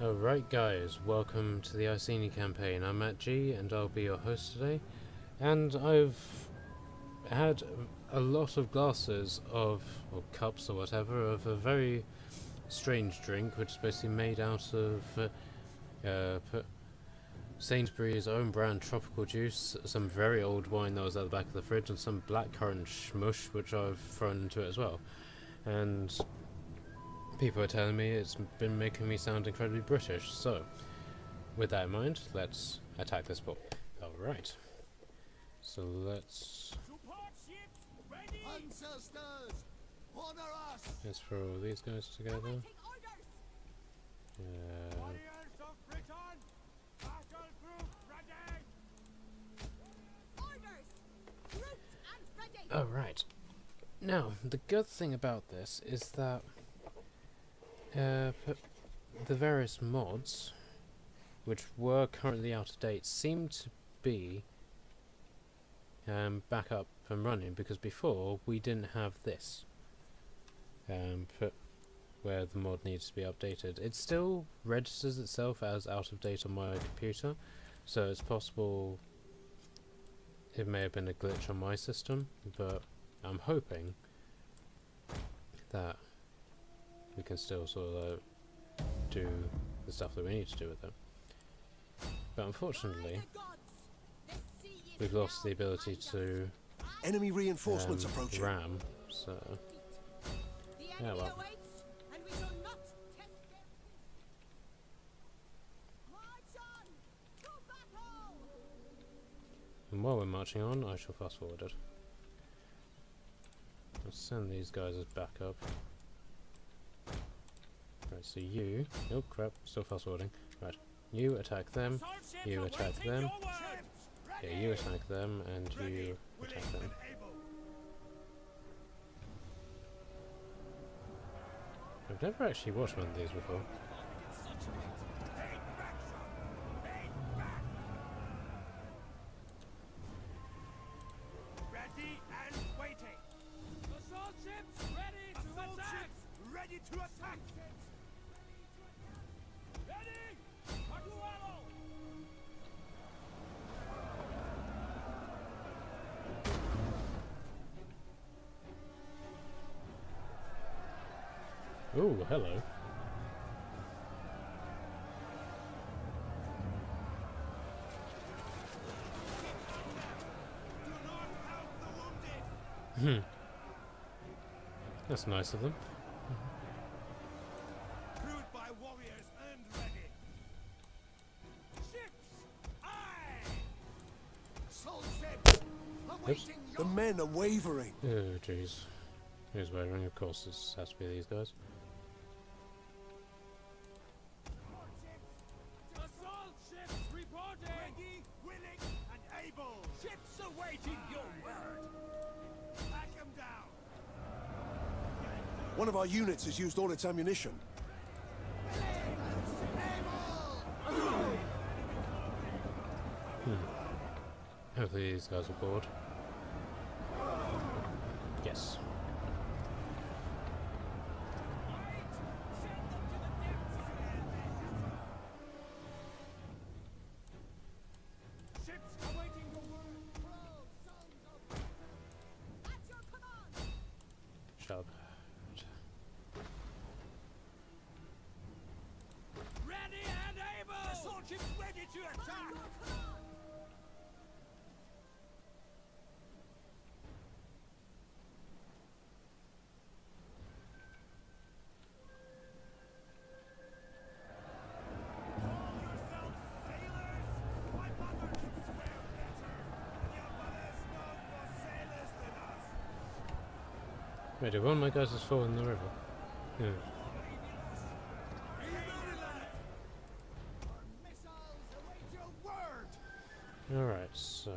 Alright guys, welcome to the Iceni campaign. I'm Matt G and I'll be your host today. And I've had a lot of glasses of, or cups or whatever, of a very strange drink which is basically made out of Sainsbury's own brand tropical juice, some very old wine that was at the back of the fridge, and some blackcurrant schmush which I've thrown into it as well. And people are telling me it's been making me sound incredibly British, so with that in mind, let's attack this ball. Alright. So let's throw all these guys together. Alright. Now, the good thing about this is that the various mods, which were currently out of date, seem to be back up and running, because before we didn't have this, where the mod needs to be updated. It still registers itself as out of date on my computer, so it's possible it may have been a glitch on my system, but I'm hoping that we can still sort of do the stuff that we need to do with it. But unfortunately, we've lost the ability to enemy reinforcements approaching. ram, so yeah, well. And while we're marching on, I shall fast forward it. I'll send these guys as backup. Right, so you... oh crap, still fast forwarding. Right, you attack them, you attack them, yeah, you attack them, and you attack them. I've never actually watched one of these before. Ready and waiting. Assault ships ready to attack. Ready to attack. Ready. Overhaul. Ooh, hello. That's nice of them. Crewed by warriors and ready. Ships, aye. Assault ships. Awaiting The men are wavering. Oh jeez. Who's wavering? Of course this has to be these guys. assault ships reporting. Ready, willing, and able. Ships awaiting your word. Back them down. One of our units has used all its ammunition. Hopefully these guys are bored. Yes. Ships awaiting your word. At your command. Shut. Ready and able. Assault ships ready to attack. Wait, did one of my guys just fall in the river? Yeah. Alright, so...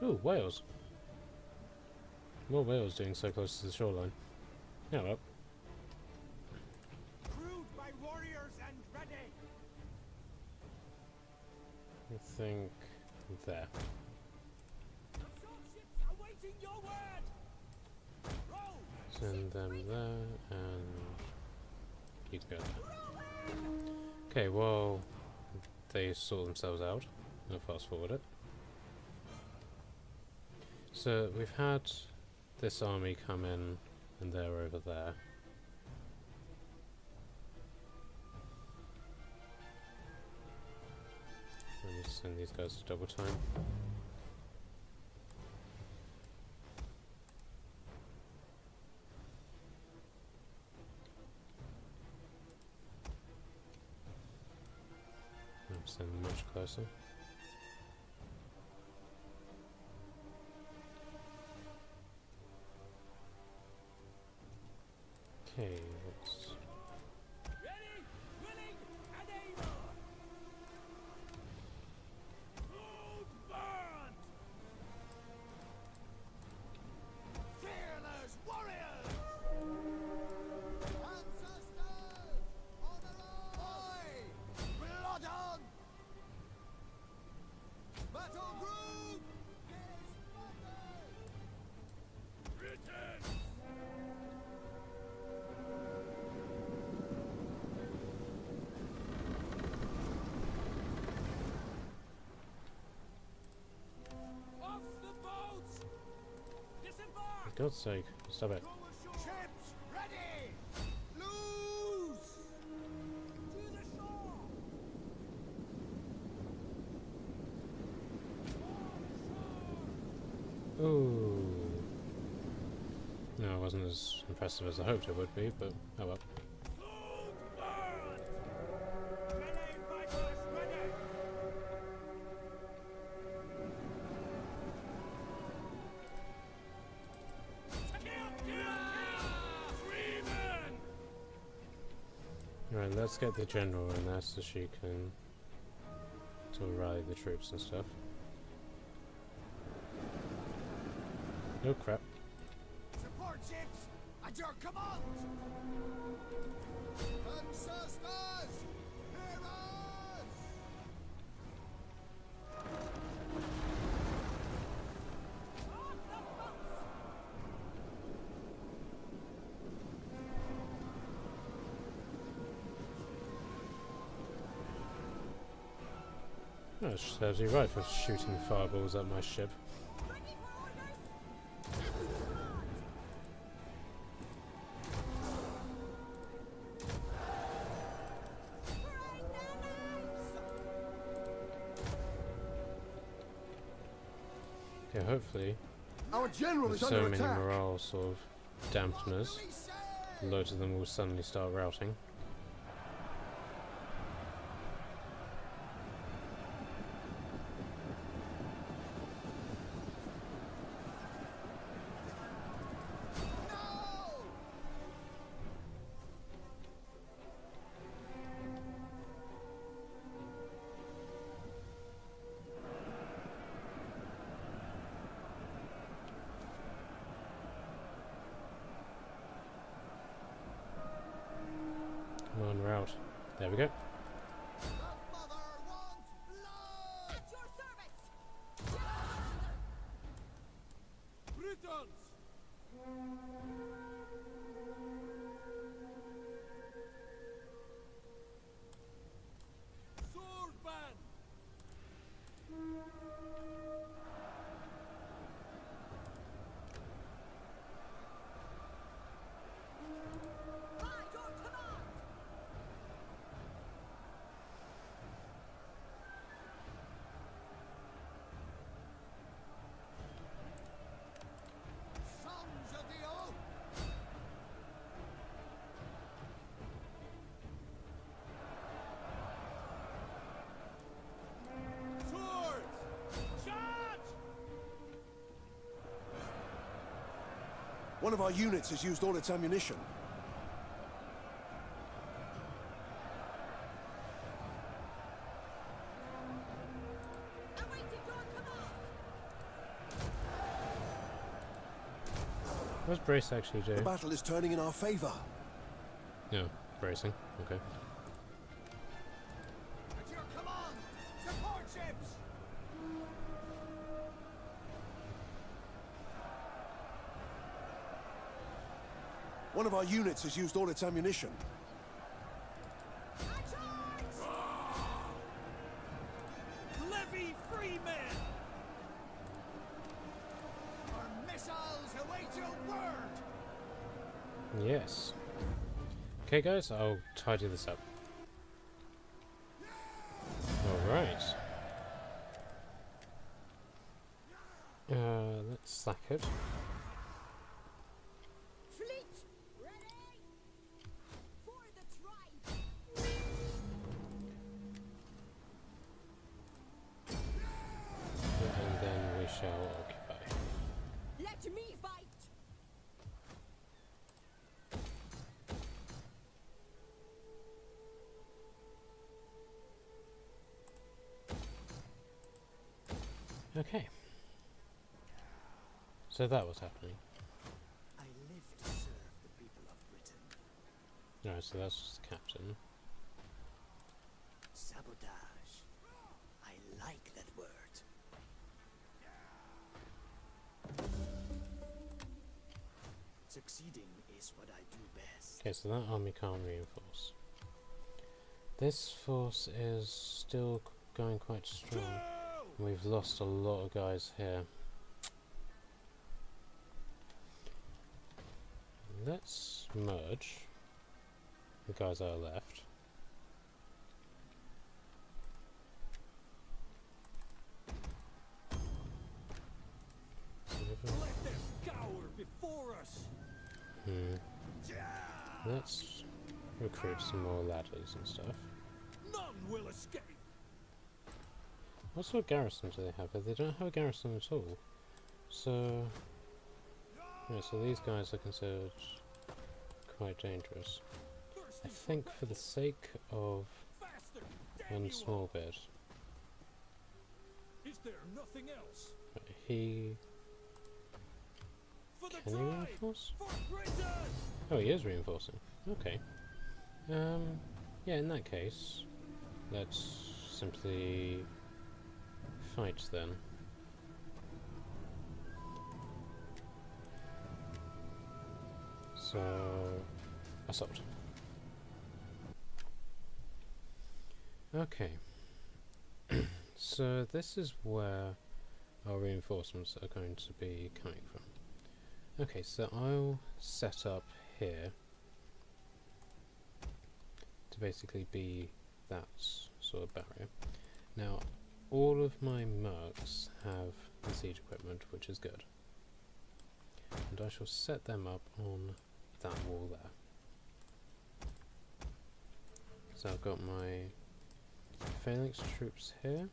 ooh, whales! What are whales doing so close to the shoreline? Yeah, well. Crewed by warriors and ready. I think... there. Assault ships awaiting your word. Row. Send them there, and you can go there. Okay, well, they sort themselves out. I'll fast forward it. So we've had this army come in, and they're over there. Let me send these guys to double time. I'm sending much closer. Okay, let's... Ready, willing, and able. Food burnt. Fearless warriors. Ancestors, honor! Blood on. Battle group. Briton. Off the boats! Disembark! For God's sake, stop it. Ships ready! Loose! To the shore! Ooh. No, it wasn't as impressive as I hoped it would be, but oh well. Food burnt! Melee fighters ready! Kill! 3 men! Right, let's get the general in there so she can sort of rally the troops and stuff. Oh crap. Support ships at your command! Ancestors! Hear us! On the boats! Oh, it serves you right for shooting fireballs at my ship. Ready for orders? Okay, hopefully, Our general with is so under many attack. morale sort of dampeners, loads of them will suddenly start routing. Come on, route. There we go. The mother wants blood! At your service! Britons! Sword band! By your command! Sons of the oak! Swords! Charge! One of our units has used all its ammunition. Awaiting your command! What does brace actually do? The battle is turning in our favor. No, bracing. Okay. At your command! Support ships! One of our units has used all its ammunition. At Yes. Okay guys, I'll tidy this up. Alright. Let's sack it. Fleet, ready for the tribe. And then we shall occupy. Let me fight. Okay. So that was happening. I live to serve the people of Britain. Alright, so that's just the captain. Sabotage. I like that word. Succeeding is what I do best. Okay, so that army can't reinforce. This force is still going quite strong. We've lost a lot of guys here. Let's merge the guys that are left. Let them cower before us. Let's recruit some more ladders and stuff. None will escape. What sort of garrison do they have? They don't have a garrison at all. So, yeah, so these guys are considered quite dangerous. I think for the sake of Faster. one small bit, Is there nothing else? he For the can he tribe. reinforce? For Britain. Oh, he is reinforcing. Okay. Yeah, in that case, let's simply fight then. So, assault. Okay. So this is where our reinforcements are going to be coming from. Okay, so I'll set up here to basically be that sort of barrier. Now, all of my mercs have the siege equipment, which is good. And I shall set them up on that wall there. So I've got my phalanx troops here.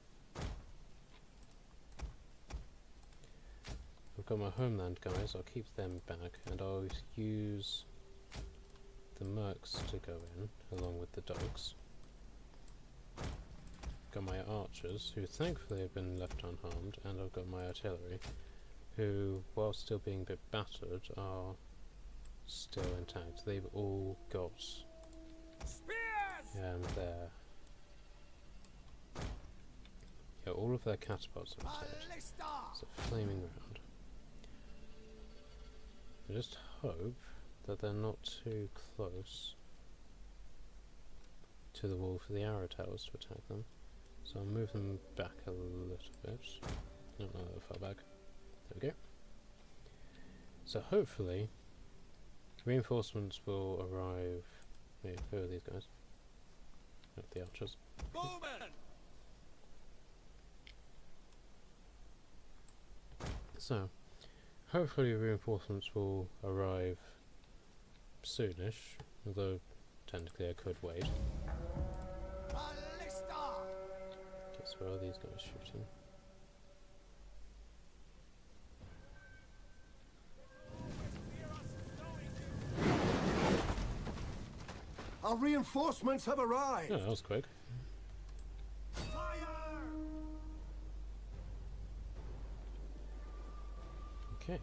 I've got my homeland guys, I'll keep them back, and I'll use the mercs to go in, along with the dogs. Got my archers, who thankfully have been left unharmed, and I've got my artillery, who, while still being a bit battered, are still intact. They've all got their... yeah, all of their catapults are intact. So flaming round. I just hope that they're not too close to the wall for the arrow towers to attack them. So I'll move them back a little bit. Not that far back. There we go. So hopefully reinforcements will arrive. Wait, who are these guys? Oh, the archers. Bowman. So hopefully reinforcements will arrive soonish, although technically I could wait. Guess where are these guys shooting? Our reinforcements have arrived. Oh, that was quick. Okay.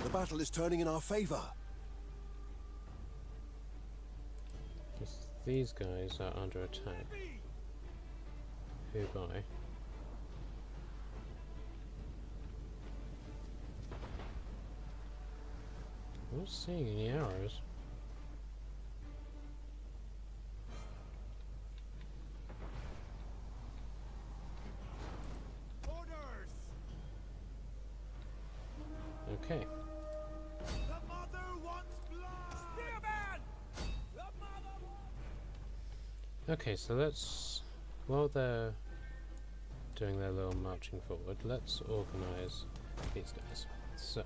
The battle is turning in our favor. These guys are under attack. Who by? I'm not seeing any arrows. Orders. Okay. The mother wants blood! Spearman! The mother wants... Okay, so let's, while they're doing their little marching forward, let's organize these guys. So,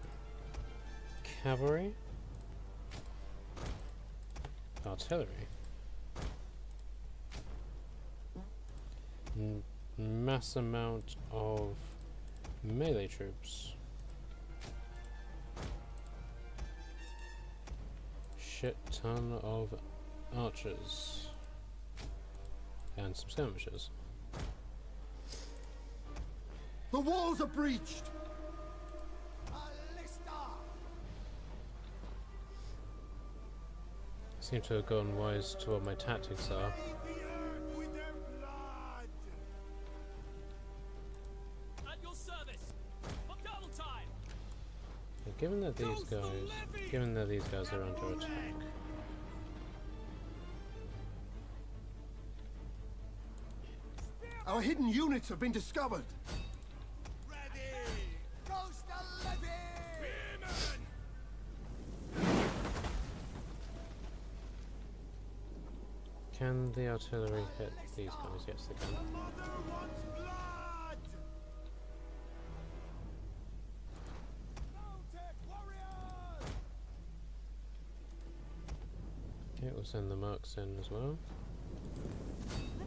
cavalry, artillery, mass amount of melee troops, shit ton of archers, and some skirmishers. The walls are breached! Seem to have gone wise to what my tactics are. The earth with their blood! At your service! For double time! But given that these guys are under attack, Our hidden units have been discovered! Ready! Ghost the living! can the artillery hit these guys? Yes, they can. The mother wants blood! Mounted warriors! Okay, we'll send the marks in as well.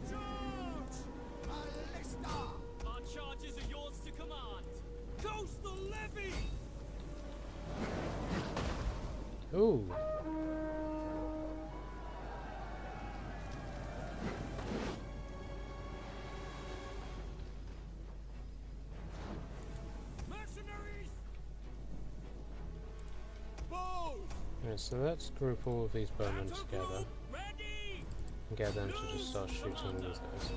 Charge! Ballista! Our charges are yours to command! Coastal levy! Ooh! Mercenaries! Bows! Right, so let's group all of these bowmen together Ready! and get them to just start shooting these guys.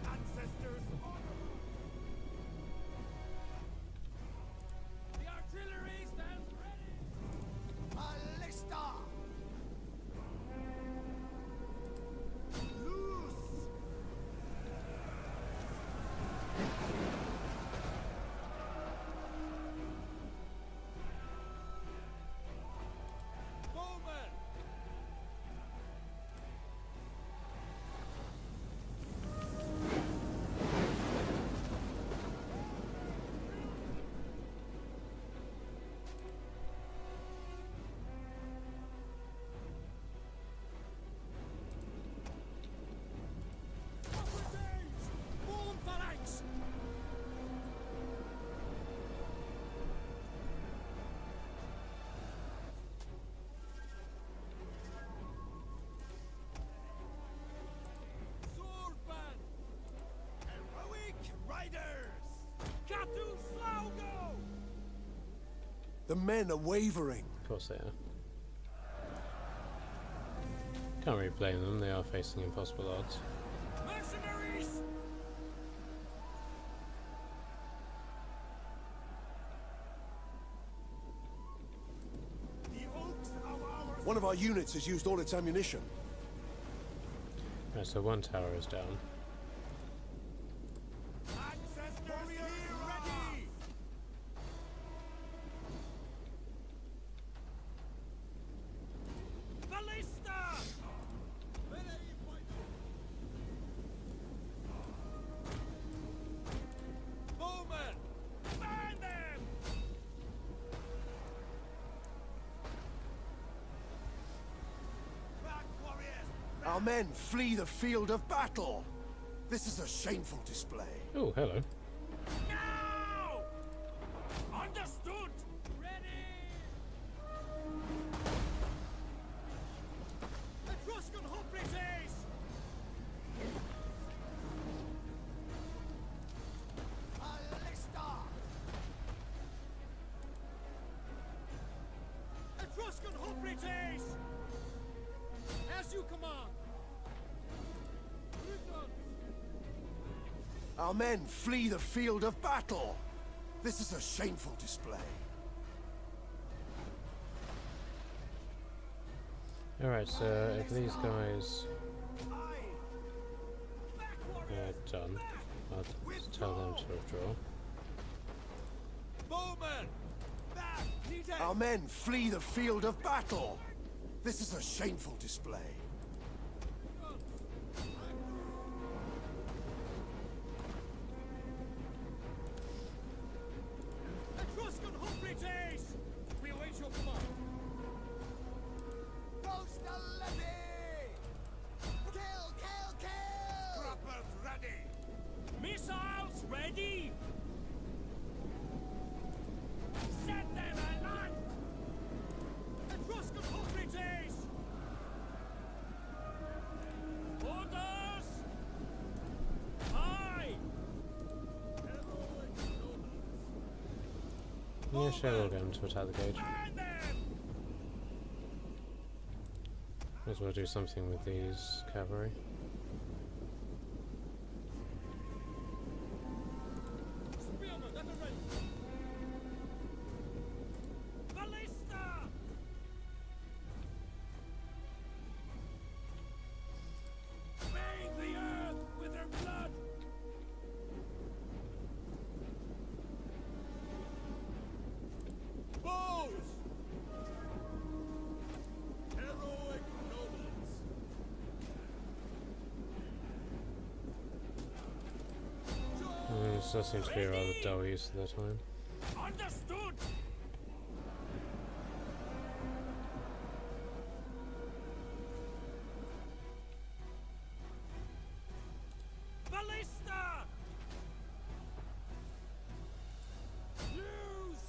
Ancestors honor! The artillery stands ready! Ballista! Loose! Bowman! Form phalanx! Swordman! Heroic riders! Catu Slaugo! The men are wavering. Of course they are. Can't really blame them, they are facing impossible odds. Mercenaries! The oaks of our One of our units has used all its ammunition. Right, so one tower is down. ancestors ready! Ballista! Bowman! Burn them! Back, warriors! Our men flee the field of battle. This is a shameful display. Oh, hello. Now! Understood! Ready! Etruscan hoplites! Ballista! Etruscan hoplites! As you command! Briton! Our men flee the field of battle. This is a shameful display. Alright, so if these guys Back, are warriors! done, I'll just tell them to withdraw. Our men flee the field of battle. This is a shameful display. Etruscan hoplites! We await your command. Post the levy! Kill, kill, kill! Scrappers ready! Missiles ready! Set them at land! Etruscan hoplites! Orders! Aye! Heroic nobles! Yeah, sure, we'll get him to attack the gauge. Burn them! Might as well do something with these cavalry. Spearmen at the ready! Ballista! Bathe the earth with their blood! Bows! Heroic nobles! This does seem to be a rather dull use of their time. Understood! Ballista! Use!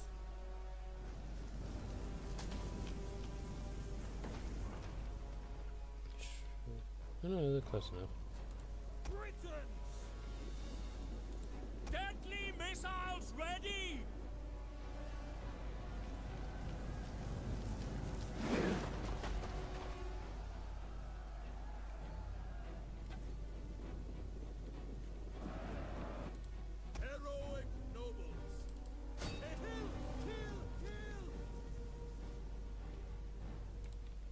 Oh no, they're close enough. Britons! Deadly missiles ready! Heroic nobles! Kill! Kill! Kill!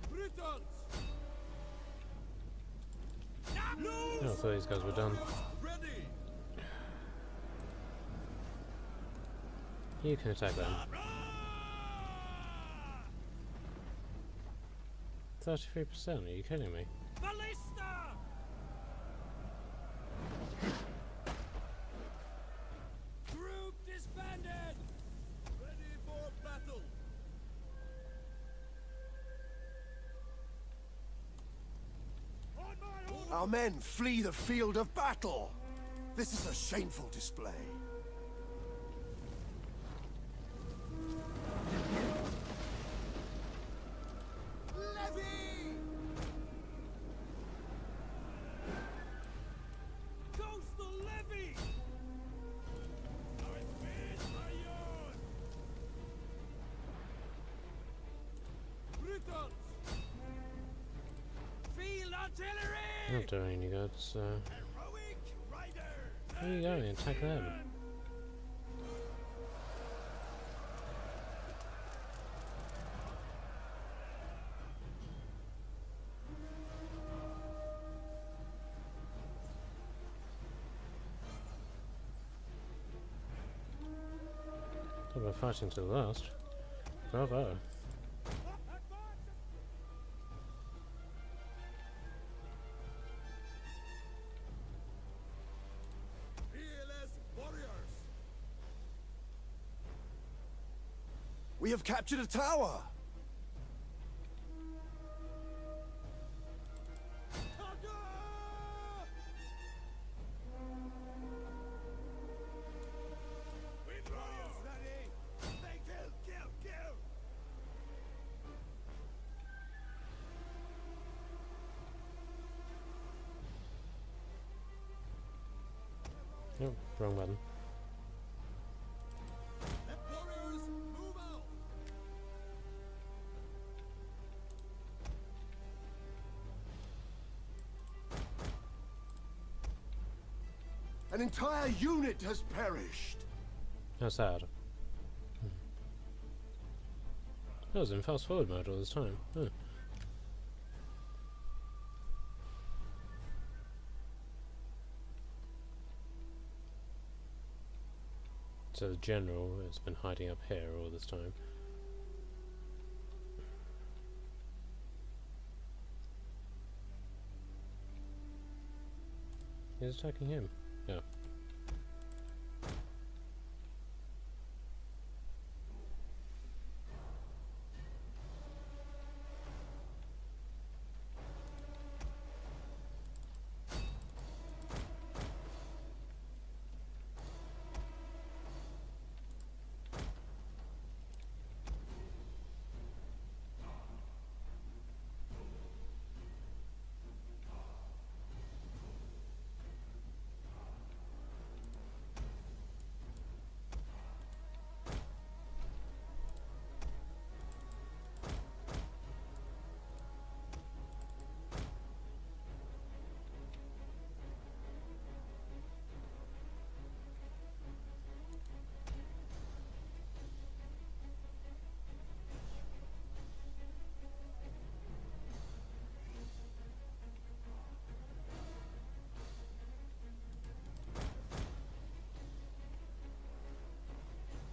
Britons! I thought these guys were done. Ready! You can attack them. 33%, are you kidding me? Ballista! Group disbanded! Ready for battle! On my order! Our men flee the field of battle. This is a shameful display. Levy! Coastal levy! Our spears are yours! Britons! Field artillery! Not doing any good, so... Heroic rider! Where are you going? Attack them. Talk about fighting to the last. Bravo. Fearless warriors! We have captured a tower. Warriors ready! They kill! Nope, wrong button. Let warriors move out! An entire unit has perished. How sad. I was in fast forward mode all this time. Huh. So the general has been hiding up here all this time. He's attacking him. Yeah.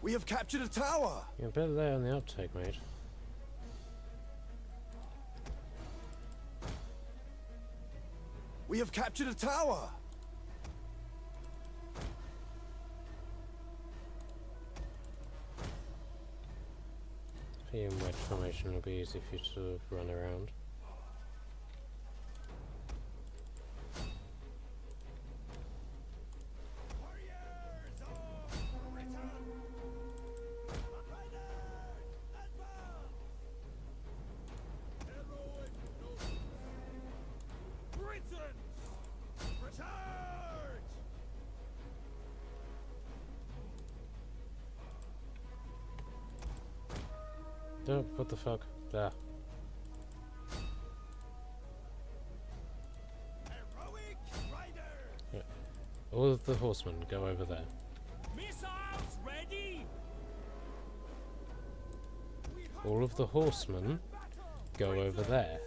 We have captured a tower! You're a bit there on the uptake, mate. We have captured a tower! If you're in wedge formation, it'll be easy for you to sort of run around. Warriors of Briton! Riders, advance! Heroic nobles! Britons! Charge! Oh, what the fuck? There. Heroic riders! All of the horsemen go over there. Missiles ready! All of the horsemen go over there.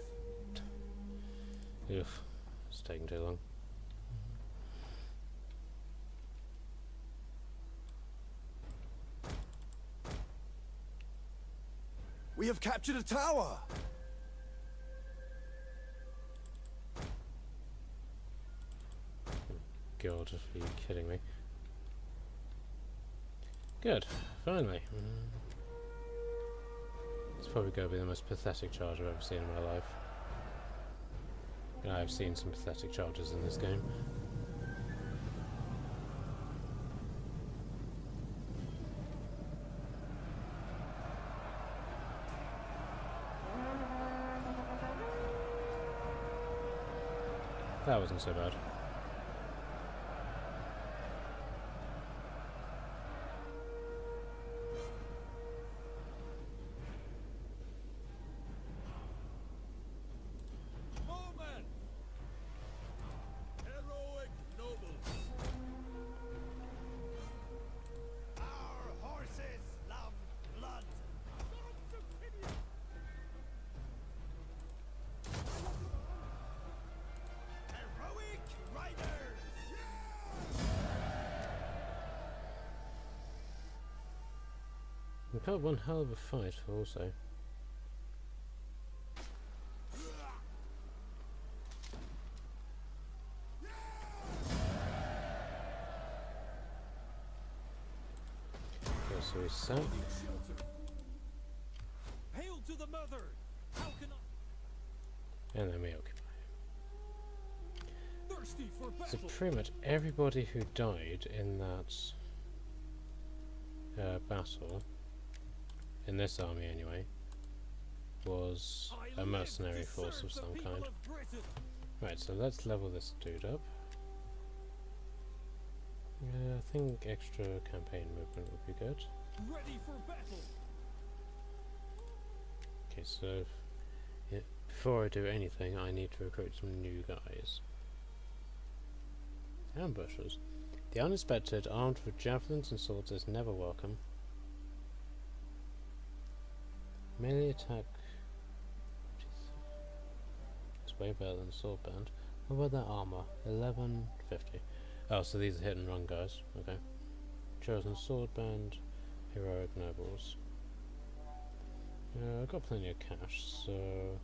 Oof. It's taking too long. We have captured a tower! God, are you kidding me? Good, finally. It's probably going to be the most pathetic charge I've ever seen in my life. And I've seen some pathetic charges in this game. That wasn't so bad. Moment! Heroic nobles! Our horses love blood! Heroic riders! We put up one hell of a fight also. Okay, so we sat. Hail to the mother! How can I... And then we occupy. Thirsty for So battle! pretty much everybody who died in that battle, in this army anyway, was I a live mercenary to force serve of the some people kind. of Britain. Right, so let's level this dude up. I think extra campaign movement would be good. Ready for battle! Okay, so yeah, before I do anything, I need to recruit some new guys. Ambushers. The unexpected, armed with javelins and swords, is never welcome. Melee attack. It's way better than sword band. What about that armor? 1150. Oh, so these are hit and run guys. Okay. Chosen sword band, heroic nobles. I've got plenty of cash, so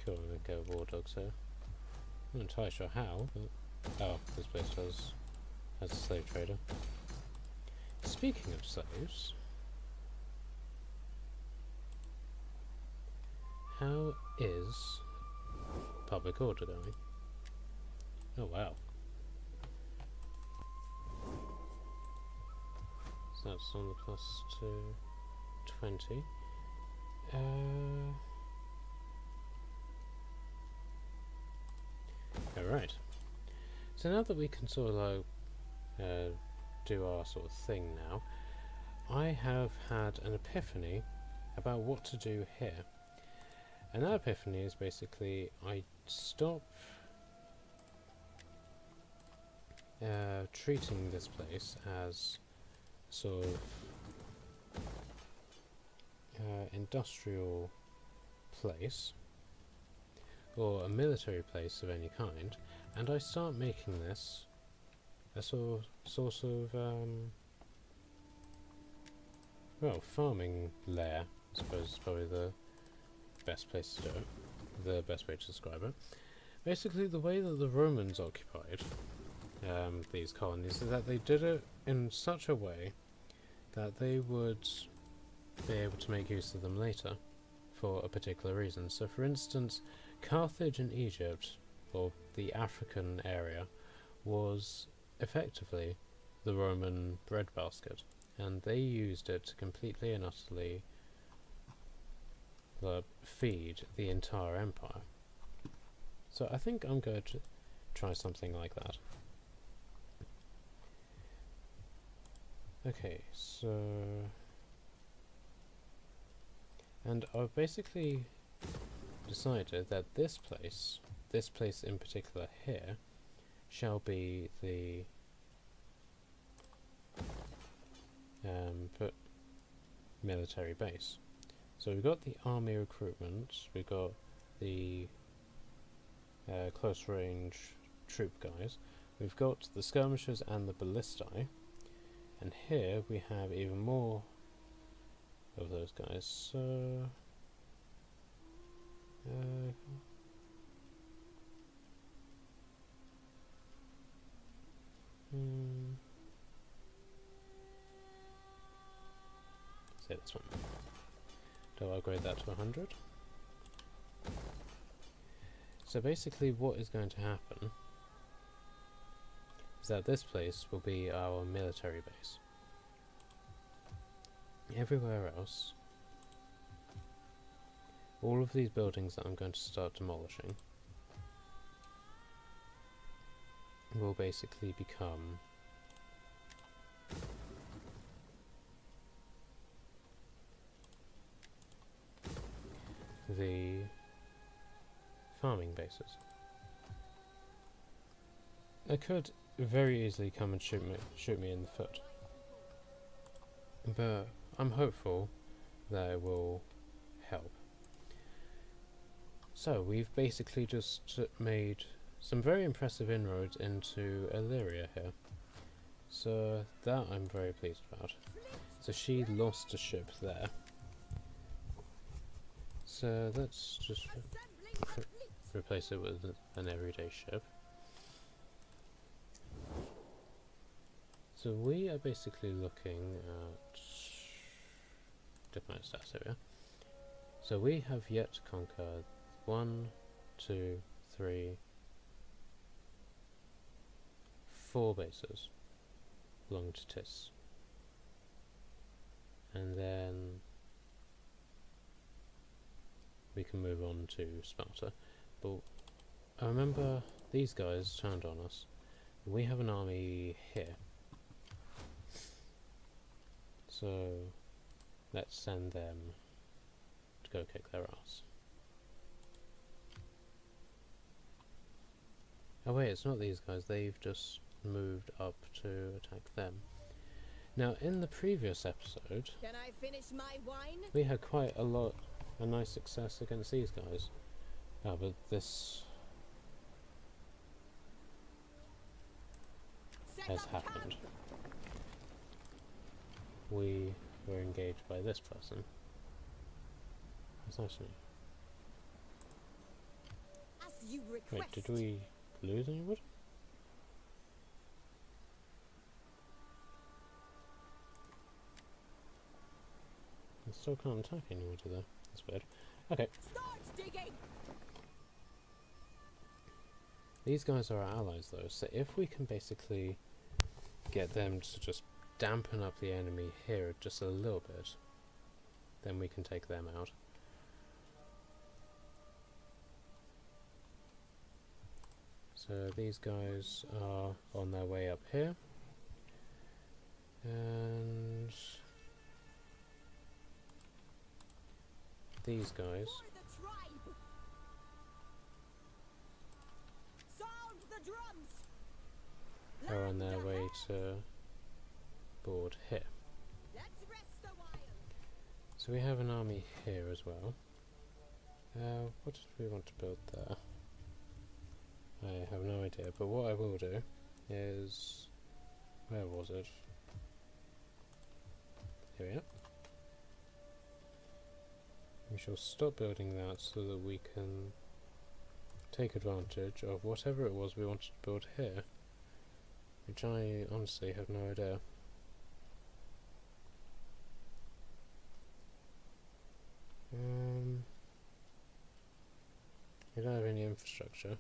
Cool, I'm gonna go war dogs here. I'm not entirely sure how, but oh, this place has a slave trader. Speaking of slaves, how is public order going? Oh wow. So that's on the plus to 20. Alright. So now that we can sort of like do our sort of thing now, I have had an epiphany about what to do here. And that epiphany is basically I stop treating this place as sort of industrial place or a military place of any kind, and I start making this a source of well, farming lair, I suppose is probably the best place to do it, the best way to describe it. Basically, the way that the Romans occupied these colonies is that they did it in such a way that they would be able to make use of them later for a particular reason. So for instance, Carthage in Egypt, or the African area, was effectively the Roman breadbasket, and they used it to completely and utterly feed the entire empire. So I think I'm going to try something like that. Okay, so... and I've basically decided that this place in particular here, shall be the military base. So we've got the army recruitment, we've got the close range troop guys, we've got the skirmishers and the ballistae, and here we have even more of those guys. So say this one. Do I upgrade that to 100? So basically what is going to happen is that this place will be our military base. Everywhere else, all of these buildings that I'm going to start demolishing will basically become the farming bases. They could very easily come and shoot me in the foot, but I'm hopeful that it will help. So we've basically just made some very impressive inroads into Illyria here, so that I'm very pleased about. So she lost a ship there, so let's just replace it with an everyday ship. So we are basically looking at diplomat stats area. So we have yet to conquer 1, 2, 3, 4 bases belong to Tis. And then we can move on to Sparta. But I remember these guys turned on us. We have an army here. So let's send them to go kick their ass. Oh wait, it's not these guys, they've just moved up to attack them. Now in the previous episode, Can I finish my wine? we had quite a nice success against these guys. Oh, but this has happened. We were engaged by this person. That's actually you request. Wait, did we lose any wood? I still can't attack any wood though. That's weird. Okay. Start digging. These guys are our allies though, so if we can basically get them to just dampen up the enemy here just a little bit, then we can take them out. So these guys are on their way up here, and these guys For the tribe. Sound the drums. are on their Land way ahead. to board here. Let's rest a while. So we have an army here as well. What did we want to build there? I have no idea, but what I will do is... where was it? Here we are. We shall stop building that so that we can take advantage of whatever it was we wanted to build here, which I honestly have no idea. We don't have any infrastructure.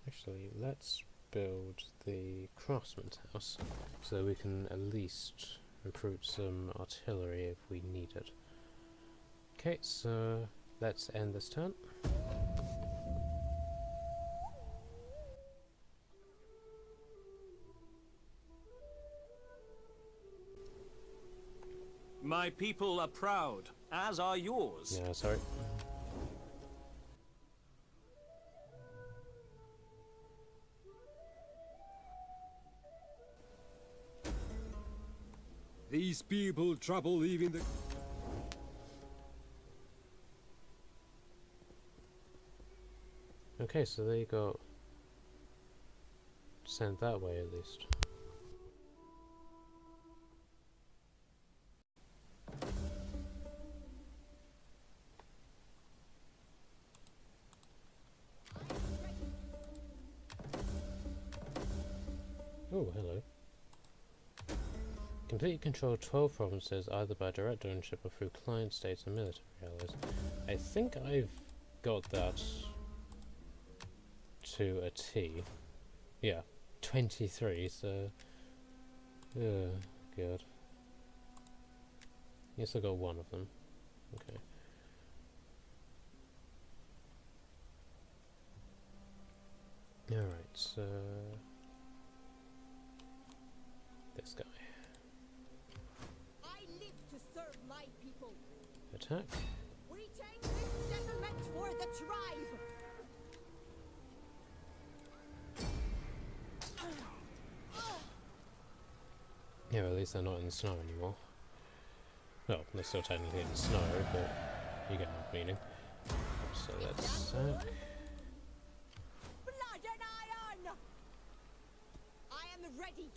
Actually, let's build the craftsman's house so we can at least recruit some artillery if we need it. Okay, so let's end this turn. My people are proud, as are yours. Yeah, sorry. These people trouble leaving the... Okay, so they got sent that way at least. Oh, hello. Complete control of 12 provinces either by direct ownership or through client states and military allies. I think I've got that to a T. Yeah, 23, so... oh, God. Yes, I got one of them. Okay. Alright, so... this guy. I live to serve my people. Attack. We take this settlement for the tribe. Yeah, well, at least they're not in the snow anymore. Well, they're still technically in the snow, but you get my meaning. So let's sack. Blood and iron. I am ready.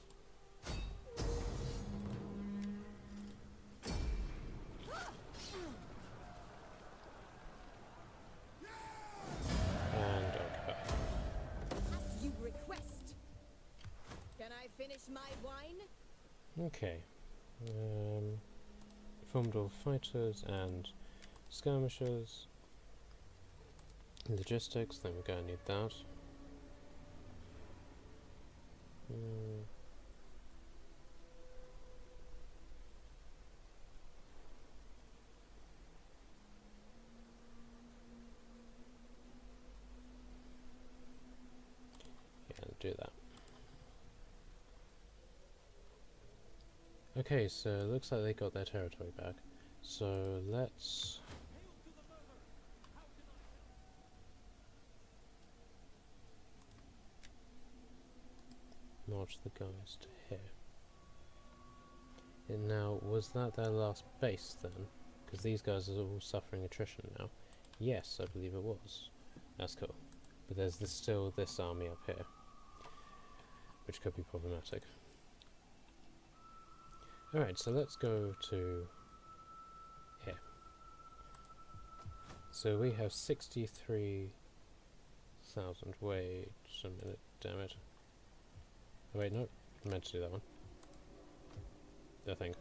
And occupy. As you request. Can I finish my wine? Okay. Formed all fighters and skirmishers. Logistics, then we're going to need that. Yeah, do that. Okay, so it looks like they got their territory back. So let's... march the guys to here. And now, was that their last base then? Because these guys are all suffering attrition now. Yes, I believe it was. That's cool. But there's still this army up here, which could be problematic. Alright, so let's go to here. So we have 63,000. Wait a minute, damn it. Oh, wait, no, I meant to do that one. I think.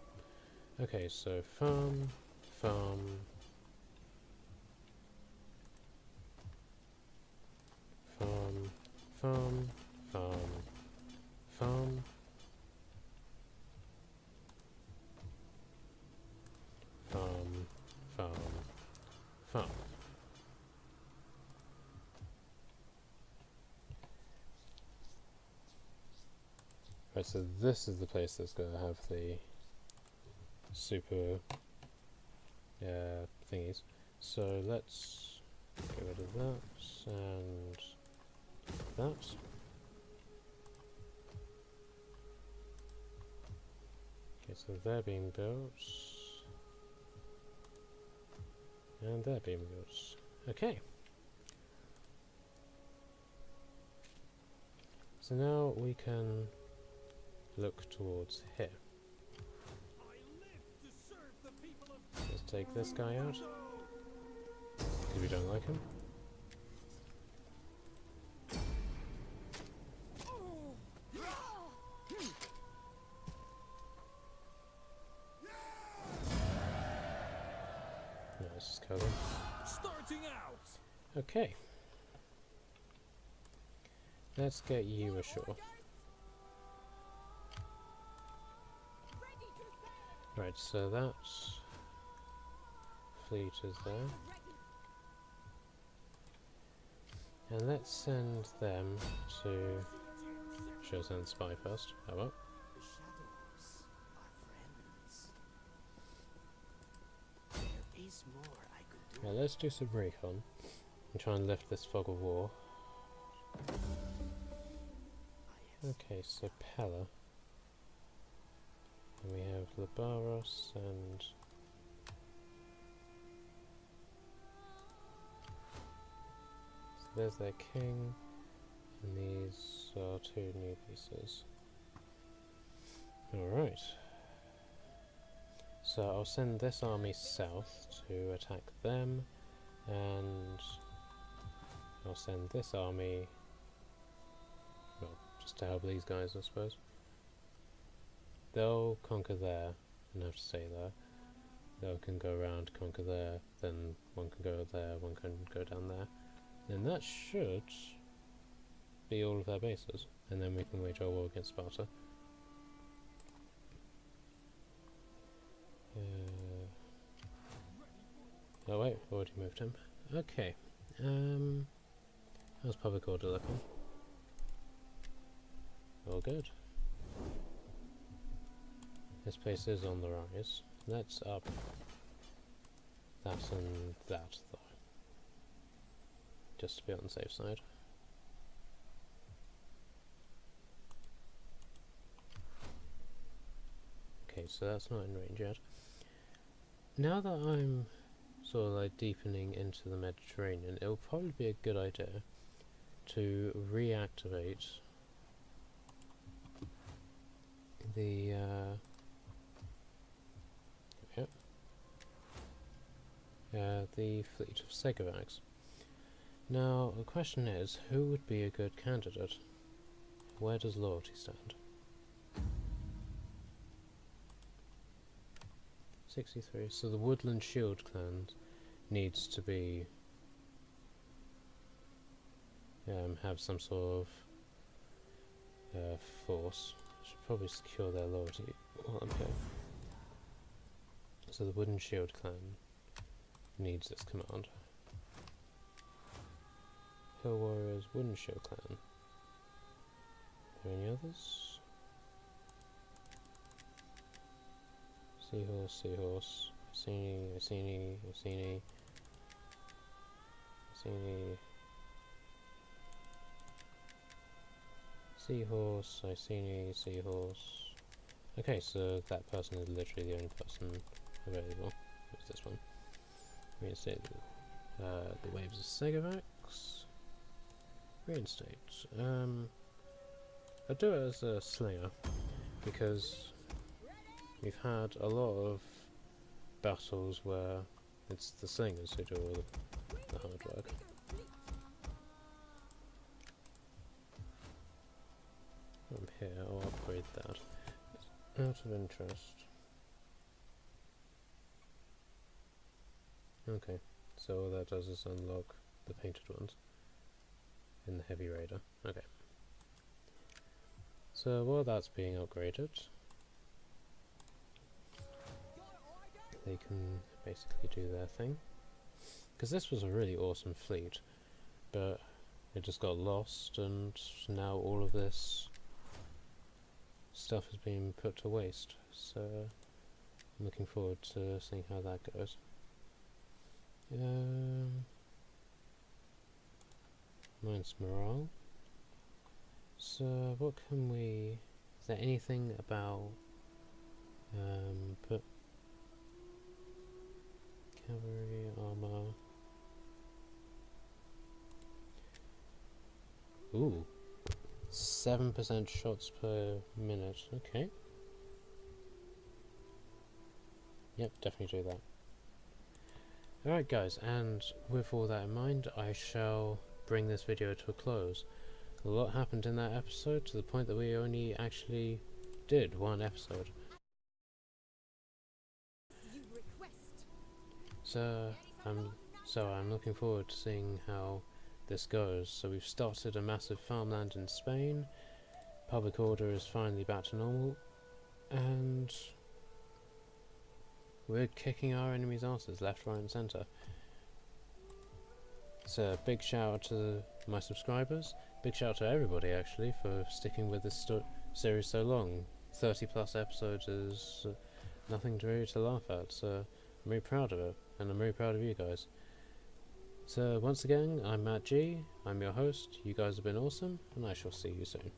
Okay, so farm, farm, farm, farm, farm, farm, farm, farm, farm. Right, so this is the place that's going to have the super thingies. So let's get rid of that and that. Okay, so they're being built. And they're being built. Okay. So now we can look towards here. Let's take this guy out, because we don't like him. No, let's just kill him. Starting out. Okay. Let's get you ashore. Right, so that fleet is there. And let's send them to... Should I send Spy first? Oh well. The shadows are friends. There is more I could do. Now let's do some recon and try and lift this fog of war. Okay, so Pella. And we have Labaros and... So there's their king, and these are two new pieces. Alright. So I'll send this army south to attack them, and I'll send this army, well, just to help these guys, I suppose. They'll conquer there and have to stay there. They can go around, conquer there, then one can go there, one can go down there. And that should be all of their bases. And then we can wage our war against Sparta. Oh wait, already moved him. Okay. How's public order looking? All good. This place is on the rise. Let's up that and that, though. Just to be on the safe side. Okay, so that's not in range yet. Now that I'm sort of like deepening into the Mediterranean, it'll probably be a good idea to reactivate the the fleet of Segovacs. Now, the question is, who would be a good candidate? Where does loyalty stand? 63. So the Woodland Shield clan needs to be have some sort of force. Should probably secure their loyalty while I'm here. So the Wooden Shield clan needs this command. Hill Warriors, Wooden Shield clan. Are there any others? Seahorse, Seahorse, Iceni, Seahorse, Iceni, Seahorse. Okay, so that person is literally the only person available. What's this one? Reinstate the waves of Segovacs. Reinstate. I'll do it as a slinger because we've had a lot of battles where it's the slingers who do all the hard work. From here, I'll upgrade that. Out of interest. Okay, so all that does is unlock the painted ones in the Heavy Raider. Okay. So while that's being upgraded, they can basically do their thing. Because this was a really awesome fleet, but it just got lost, and now all of this stuff is being put to waste. So I'm looking forward to seeing how that goes. Mine's morale. So what can we... Is there anything about... put cavalry armor... Ooh. 7% shots per minute. Okay. Yep, definitely do that. Alright guys, and with all that in mind, I shall bring this video to a close. A lot happened in that episode, to the point that we only actually did one episode. So I'm looking forward to seeing how this goes. So we've started a massive farmland in Spain, public order is finally back to normal, and we're kicking our enemies' asses left, right and centre. So big shout out to my subscribers, big shout out to everybody actually for sticking with this series so long. 30 plus episodes is nothing really to laugh at, so I'm really proud of it, and I'm really proud of you guys. So once again, I'm Matt G, I'm your host, you guys have been awesome, and I shall see you soon.